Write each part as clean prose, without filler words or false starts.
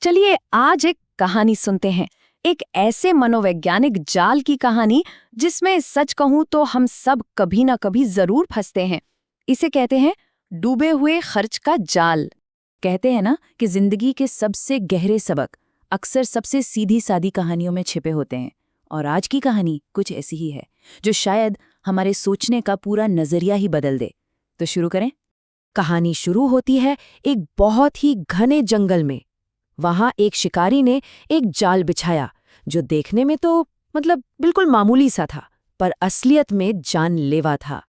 चलिए आज एक कहानी सुनते हैं। एक ऐसे मनोवैज्ञानिक जाल की कहानी जिसमें सच कहूं तो हम सब कभी ना कभी जरूर फंसते हैं। इसे कहते हैं डूबे हुए खर्च का जाल। कहते हैं ना कि जिंदगी के सबसे गहरे सबक अक्सर सबसे सीधी सादी कहानियों में छिपे होते हैं। और आज की कहानी कुछ ऐसी ही है जो शायद हमारे सोचने का पूरा नजरिया ही बदल दे। तो शुरू करें। कहानी शुरू होती है एक बहुत ही घने जंगल में। वहां एक शिकारी ने एक जाल बिछाया जो देखने में तो बिल्कुल मामूली सा था, पर असलियत में जानलेवा था।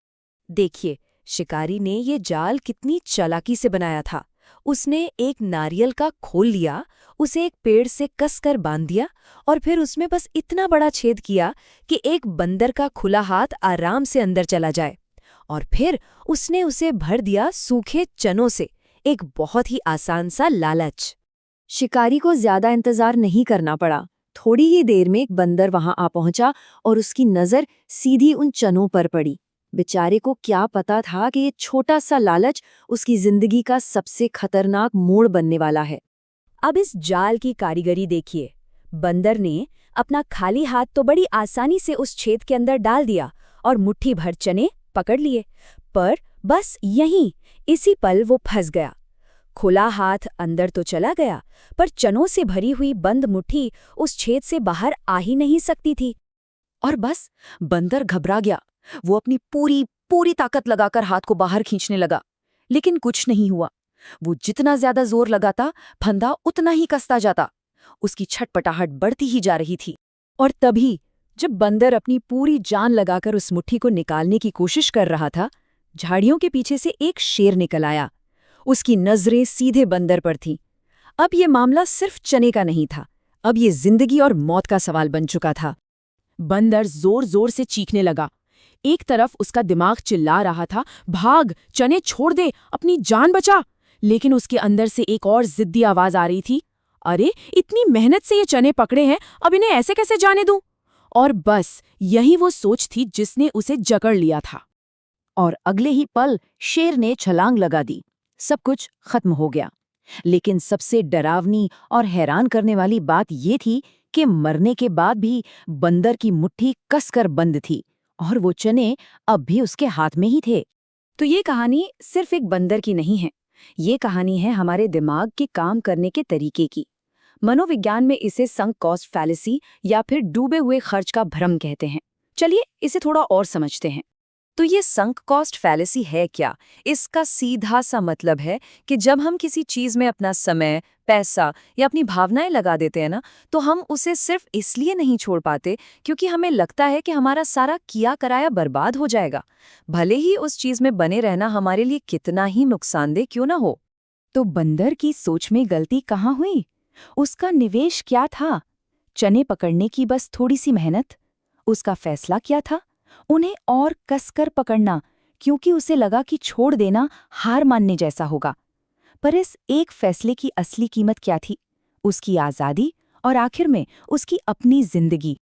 देखिए, शिकारी ने ये जाल कितनी चालाकी से बनाया था। उसने एक नारियल का खोल लिया, उसे एक पेड़ से कसकर बांध दिया और फिर उसमें बस इतना बड़ा छेद किया कि एक बंदर का खुला हाथ आराम से अंदर चला जाए। और फिर उसने उसे भर दिया सूखे चनों से, एक बहुत ही आसान सा लालच। शिकारी को ज्यादा इंतजार नहीं करना पड़ा। थोड़ी ही देर में एक बंदर वहां आ पहुंचा और उसकी नजर सीधी उन चनों पर पड़ी। बेचारे को क्या पता था कि ये छोटा सा लालच उसकी जिंदगी का सबसे खतरनाक मोड़ बनने वाला है। अब इस जाल की कारीगरी देखिए। बंदर ने अपना खाली हाथ तो बड़ी आसानी से उस छेद के अंदर डाल दिया और मुट्ठी भर चने पकड़ लिए, पर बस यहीं इसी पल वो फंस गया। खुला हाथ अंदर तो चला गया, पर चनों से भरी हुई बंद मुट्ठी उस छेद से बाहर आ ही नहीं सकती थी। और बस बंदर घबरा गया। वो अपनी पूरी पूरी ताकत लगाकर हाथ को बाहर खींचने लगा, लेकिन कुछ नहीं हुआ। वो जितना ज्यादा जोर लगाता, फंदा उतना ही कसता जाता। उसकी छटपटाहट बढ़ती ही जा रही थी। और तभी जब बंदर अपनी पूरी जान लगाकर उस मुट्ठी को निकालने की कोशिश कर रहा था, झाड़ियों के पीछे से एक शेर निकल आया। उसकी नजरें सीधे बंदर पर थीं। अब ये मामला सिर्फ चने का नहीं था, अब ये जिंदगी और मौत का सवाल बन चुका था। बंदर जोर जोर से चीखने लगा। एक तरफ उसका दिमाग चिल्ला रहा था, भाग, चने छोड़ दे, अपनी जान बचा। लेकिन उसके अंदर से एक और जिद्दी आवाज आ रही थी, अरे इतनी मेहनत से ये चने पकड़े हैं, अब इन्हें ऐसे कैसे जाने दूं? और बस यही वो सोच थी जिसने उसे जकड़ लिया था। और अगले ही पल शेर ने छलांग लगा दी। सब कुछ खत्म हो गया। लेकिन सबसे डरावनी और हैरान करने वाली बात ये थी कि मरने के बाद भी बंदर की मुट्ठी कसकर बंद थी और वो चने अब भी उसके हाथ में ही थे। तो ये कहानी सिर्फ एक बंदर की नहीं है, ये कहानी है हमारे दिमाग के काम करने के तरीके की। मनोविज्ञान में इसे संक कॉस्ट फैलेसी या फिर डूबे हुए खर्च का भ्रम कहते हैं। चलिए इसे थोड़ा और समझते हैं। तो ये संक कॉस्ट फैलेसी है क्या? इसका सीधा सा मतलब है कि जब हम किसी चीज में अपना समय, पैसा या अपनी भावनाएं लगा देते हैं ना, तो हम उसे सिर्फ इसलिए नहीं छोड़ पाते क्योंकि हमें लगता है कि हमारा सारा किया कराया बर्बाद हो जाएगा, भले ही उस चीज में बने रहना हमारे लिए कितना ही नुकसानदेह क्यों ना हो। तो बंदर की सोच में गलती कहाँ हुई? उसका निवेश क्या था? चने पकड़ने की बस थोड़ी सी मेहनत। उसका फैसला क्या था? उन्हें और कसकर पकड़ना, क्योंकि उसे लगा कि छोड़ देना हार मानने जैसा होगा। पर इस एक फैसले की असली कीमत क्या थी? उसकी आज़ादी और आखिर में उसकी अपनी जिंदगी।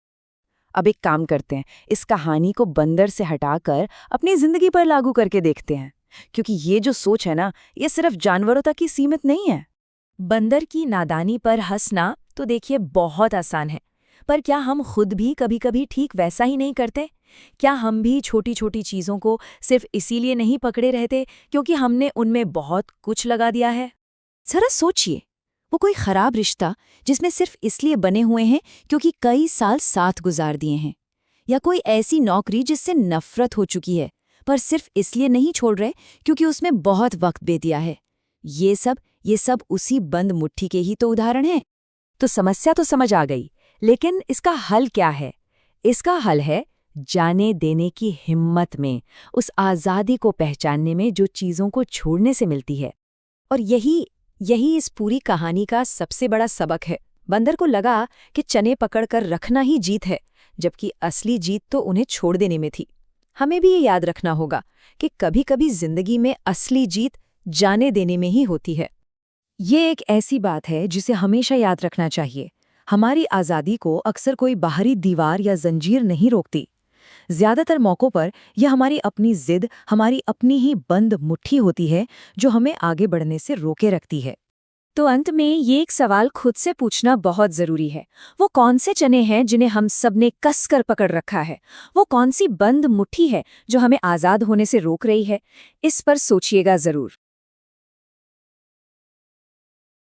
अब एक काम करते हैं, इस कहानी को बंदर से हटाकर अपनी जिंदगी पर लागू करके देखते हैं, क्योंकि ये जो सोच है ना, ये सिर्फ जानवरों तक ही सीमित नहीं है। बंदर की नादानी पर हंसना तो देखिए बहुत आसान है, पर क्या हम खुद भी कभी कभी ठीक वैसा ही नहीं करते? क्या हम भी छोटी छोटी चीज़ों को सिर्फ इसीलिए नहीं पकड़े रहते क्योंकि हमने उनमें बहुत कुछ लगा दिया है? जरा सोचिए, वो कोई खराब रिश्ता जिसमें सिर्फ इसलिए बने हुए हैं क्योंकि कई साल साथ गुजार दिए हैं, या कोई ऐसी नौकरी जिससे नफरत हो चुकी है पर सिर्फ इसलिए नहीं छोड़ रहे क्योंकि उसमें बहुत वक्त दे दिया है। ये सब उसी बंद मुट्ठी के ही तो उदाहरण हैं। तो समस्या तो समझ आ गई, लेकिन इसका हल क्या है? इसका हल है जाने देने की हिम्मत में, उस आज़ादी को पहचानने में जो चीज़ों को छोड़ने से मिलती है। और यही इस पूरी कहानी का सबसे बड़ा सबक है। बंदर को लगा कि चने पकड़कर रखना ही जीत है, जबकि असली जीत तो उन्हें छोड़ देने में थी। हमें भी ये याद रखना होगा कि कभी-कभी जिंदगी में असली जीत जाने देने में ही होती है। ये एक ऐसी बात है जिसे हमेशा याद रखना चाहिए। हमारी आज़ादी को अक्सर कोई बाहरी दीवार या जंजीर नहीं रोकती। ज्यादातर मौक़ों पर यह हमारी अपनी जिद, हमारी अपनी ही बंद मुट्ठी होती है जो हमें आगे बढ़ने से रोके रखती है। तो अंत में ये एक सवाल खुद से पूछना बहुत जरूरी है। वो कौन से चने हैं जिन्हें हम सब ने कस कर पकड़ रखा है? वो कौन सी बंद मुट्ठी है जो हमें आजाद होने से रोक रही है? इस पर सोचिएगा जरूर।